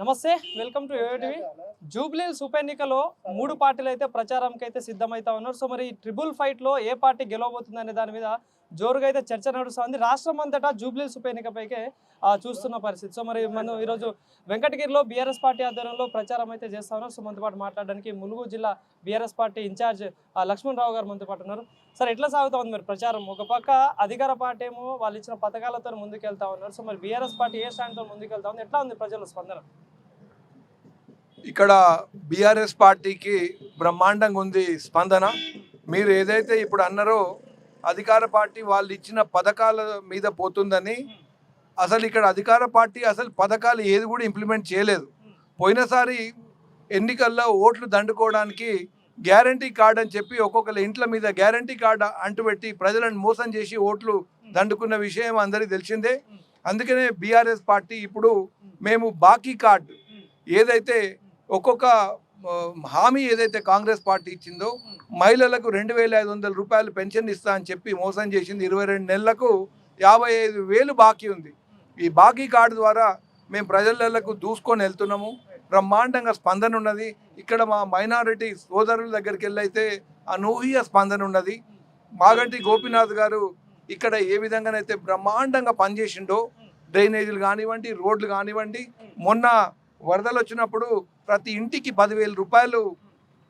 నమస్తే, welcome to TV. Jubilee Hills ఉప ఎన్నికలో 3 పార్టీలు అయితే ప్రచారంకి అయితే సిద్ధమైతా ఉన్నారు. సో మరి ట్రిపుల్ ఫైట్ లో ఏ పార్టీ గెలవబోతుంది అనే దాని మీద జోరుగా అయితే చర్చ నడుస్తుంది. రాష్ట్రం అంతటా జూబ్లీహిల్స్ ఉప ఎన్నికపైకే చూస్తున్న పరిస్థితి. సో మరి మనం ఈరోజు వెంకటగిరిలో బీఆర్ఎస్ పార్టీ ఆధ్వర్యంలో ప్రచారం అయితే చేస్తా ఉన్నారు. సో మనతో పాటు మాట్లాడడానికి ములుగు జిల్లా బీఆర్ఎస్ పార్టీ ఇన్ఛార్జ్ లక్ష్మణ్ రావు గారు మనతో పాటు ఉన్నారు. సార్, ఎట్లా సాగుతా ఉంది మరి ప్రచారం? ఒక పక్క అధికార పార్టీ ఏమో వాళ్ళు ఇచ్చిన పథకాలతో ముందుకెళ్తా ఉన్నారు. సో మరి బీఆర్ఎస్ పార్టీ ఏ స్టాండ్తో ముందుకెళ్తా ఉంది? ఎట్లా ఉంది ప్రజల స్పందన? ఇక్కడ బీఆర్ఎస్ పార్టీకి బ్రహ్మాండంగా ఉంది స్పందన. మీరు ఏదైతే ఇప్పుడు అన్నారో అధికార పార్టీ వాళ్ళు ఇచ్చిన పథకాల మీద పోతుందని, అసలు ఇక్కడ అధికార పార్టీ అసలు పథకాలు ఏది కూడా ఇంప్లిమెంట్ చేయలేదు. పోయినసారి ఎన్నికల్లో ఓట్లు దండుకోవడానికి గ్యారంటీ కార్డ్ అని చెప్పి ఒక్కొక్కరి ఇంట్ల మీద గ్యారంటీ కార్డు అంటుపెట్టి ప్రజలను మోసం చేసి ఓట్లు దండుకున్న విషయం అందరికీ తెలిసిందే. అందుకనే బీఆర్ఎస్ పార్టీ ఇప్పుడు మేము బాకీ కార్డు ఏదైతే ఒక్కొక్క హామీ ఏదైతే కాంగ్రెస్ పార్టీ ఇచ్చిందో, మహిళలకు 2,500 రూపాయలు పెన్షన్ ఇస్తా అని చెప్పి మోసం చేసింది. 22 నెలలకు 55,000 బాకీ ఉంది. ఈ బాకీ కార్డు ద్వారా మేము ప్రజలకు దూసుకొని వెళ్తున్నాము. బ్రహ్మాండంగా స్పందన ఉన్నది. ఇక్కడ మా మైనారిటీ సోదరుల దగ్గరికి వెళ్ళైతే అనూహ్య స్పందన ఉన్నది. మాగంటి గోపీనాథ్ గారు ఇక్కడ ఏ విధంగానైతే బ్రహ్మాండంగా పనిచేసిండో, డ్రైనేజీలు కానివ్వండి, రోడ్లు కానివ్వండి, మొన్న వరదలు వచ్చినప్పుడు ప్రతి ఇంటికి 10,000 రూపాయలు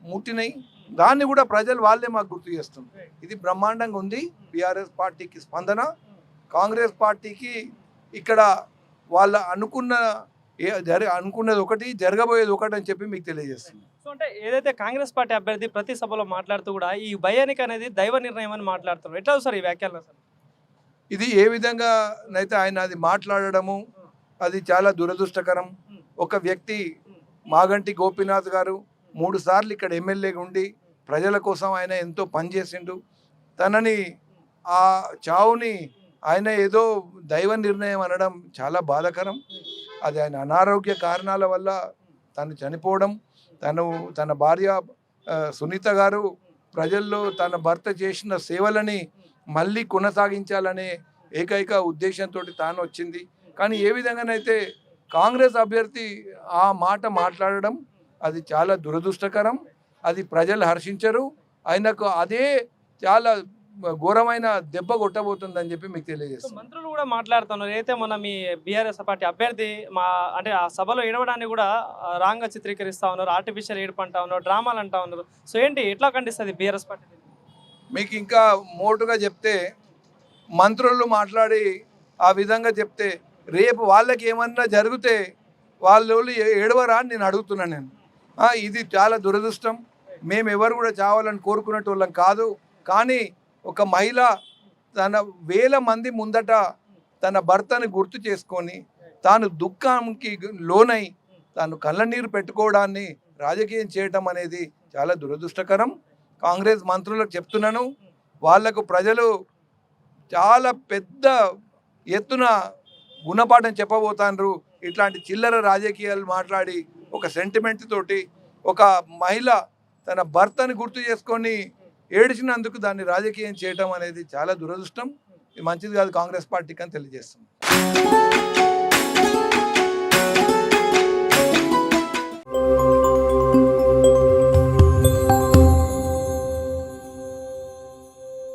ముట్టినాయి. దాన్ని కూడా ప్రజలు వాళ్ళే మాకు గుర్తు చేస్తున్నారు. ఇది బ్రహ్మాండంగా ఉంది బీఆర్ఎస్ పార్టీకి స్పందన. కాంగ్రెస్ పార్టీకి ఇక్కడ వాళ్ళ అనుకున్నది ఒకటి, జరగబోయేది ఒకటి అని చెప్పి మీకు తెలియజేస్తుంది. సో అంటే ఏదైతే కాంగ్రెస్ పార్టీ అభ్యర్థి ప్రతి సభలో మాట్లాడుతూ కూడా ఈ భయ ఎన్నిక అనేది దైవ నిర్ణయం అని మాట్లాడుతున్నారు. ఎట్లా సార్ ఈ వ్యాఖ్యలు? సార్, ఇది ఏ విధంగా అయితే ఆయన అది మాట్లాడడము అది చాలా దురదృష్టకరం. ఒక వ్యక్తి మాగంటి గోపీనాథ్ గారు 3 సార్లు ఇక్కడ ఎమ్మెల్యేగా ఉండి ప్రజల కోసం ఆయన ఎంతో పనిచేసిండు. తనని ఆ చావుని ఆయన ఏదో దైవ నిర్ణయం అనడం చాలా బాధాకరం. అది ఆయన అనారోగ్య కారణాల వల్ల తను చనిపోవడం, తన భార్య సునీత గారు ప్రజల్లో తన భర్త చేసిన సేవలని మళ్ళీ కొనసాగించాలనే ఏకైక ఉద్దేశంతో తాను వచ్చింది. కానీ ఏ విధంగానైతే కాంగ్రెస్ అభ్యర్థి ఆ మాట మాట్లాడడం అది చాలా దురదృష్టకరం. అది ప్రజలు హర్షించరు. ఆయనకు అదే చాలా ఘోరమైన దెబ్బ కొట్టబోతుందని చెప్పి మీకు తెలియజేస్తాను. మంత్రులు కూడా మాట్లాడుతున్నారు. అయితే మొన్న మీ బీఆర్ఎస్ పార్టీ అభ్యర్థి అంటే ఆ సభలో ఏడవడాన్ని కూడా రాంగ్గా చిత్రీకరిస్తా ఉన్నారు, ఆర్టిఫిషియల్ ఏడుపు అంటా ఉన్నారు, డ్రామాలు అంటా ఉన్నారు. సో ఏంటి, ఎట్లా ఖండిస్తుంది బీఆర్ఎస్ పార్టీ? మీకు ఇంకా మోటుగా చెప్తే, మంత్రులు మాట్లాడి ఆ విధంగా చెప్తే రేపు వాళ్ళకి ఏమన్నా జరిగితే వాళ్ళు ఏడవరా అని నేను అడుగుతున్నాను. ఇది చాలా దురదృష్టం. మేము ఎవరు కూడా చావాలని కోరుకునేటోళ్ళం కాదు. కానీ ఒక మహిళ తన 1000 మంది ముందట తన భర్తని గుర్తు చేసుకొని తాను దుఃఖంకి లోనై తాను కళ్ళనీరు పెట్టుకోవడాన్ని రాజకీయం చేయటం అనేది చాలా దురదృష్టకరం. కాంగ్రెస్ మంత్రులకు చెప్తున్నాను, వాళ్లకు ప్రజలు చాలా పెద్ద ఎత్తున గుణపాఠం చెప్పబోతాండ్రు. ఇట్లాంటి చిల్లర రాజకీయాలు మాట్లాడి ఒక సెంటిమెంట్ తోటి ఒక మహిళ తన భర్తని గుర్తు చేసుకొని ఏడిచినందుకు దాన్ని రాజకీయం చేయటం అనేది చాలా దురదృష్టం. ఇది మంచిది కాదు కాంగ్రెస్ పార్టీకి అని తెలియజేస్తుంది.